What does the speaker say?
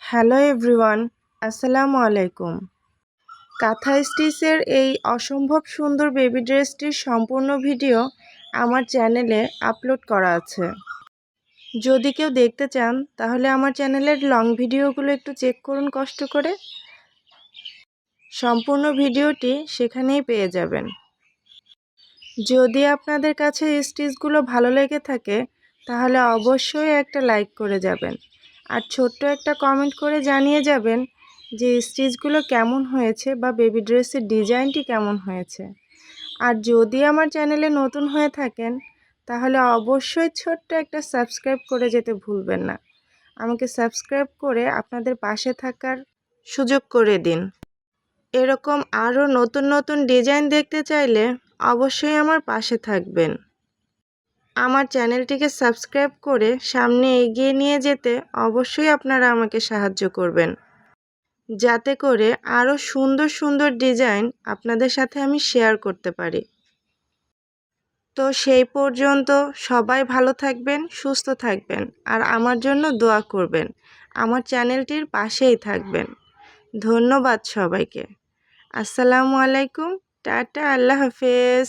Hello everyone, আসসালামু আলাইকুম। কাঁথা স্টিচের এই অসম্ভব সুন্দর বেবি ড্রেসটির সম্পূর্ণ ভিডিও আমার চ্যানেলে আপলোড করা আছে। যদি কেউ দেখতে চান তাহলে আমার চ্যানেলের লং ভিডিওগুলো একটু চেক করুন কষ্ট করে। সম্পূর্ণ ভিডিওটি সেখানেই পেয়ে যাবেন। যদি আপনাদের কাছে স্টিচগুলো ভালো লেগে থাকে তাহলে অবশ্যই একটা লাইক করে যাবেন আর ছোট্ট একটা কমেন্ট করে জানিয়ে যাবেন যে স্টিচগুলো কেমন হয়েছে বা বেবি ড্রেসের ডিজাইনটি কেমন হয়েছে। আর যদি আমার চ্যানেলে নতুন হয়ে থাকেন তাহলে অবশ্যই ছোট্ট একটা সাবস্ক্রাইব করে যেতে ভুলবেন না। আমাকে সাবস্ক্রাইব করে আপনাদের পাশে থাকার সুযোগ করে দিন। এরকম আরও নতুন নতুন ডিজাইন দেখতে চাইলে অবশ্যই আমার পাশে থাকবেন। আমার চ্যানেলটিকে সাবস্ক্রাইব করে সামনে এগিয়ে নিয়ে যেতে অবশ্যই আপনারা আমাকে সাহায্য করবেন, যাতে করে আরও সুন্দর সুন্দর ডিজাইন আপনাদের সাথে আমি শেয়ার করতে পারি। তো সেই পর্যন্ত সবাই ভালো থাকবেন, সুস্থ থাকবেন আর আমার জন্য দোয়া করবেন। আমার চ্যানেলটির পাশেই থাকবেন। ধন্যবাদ সবাইকে। আসসালামু আলাইকুম, টাটা, আল্লাহ হাফেজ।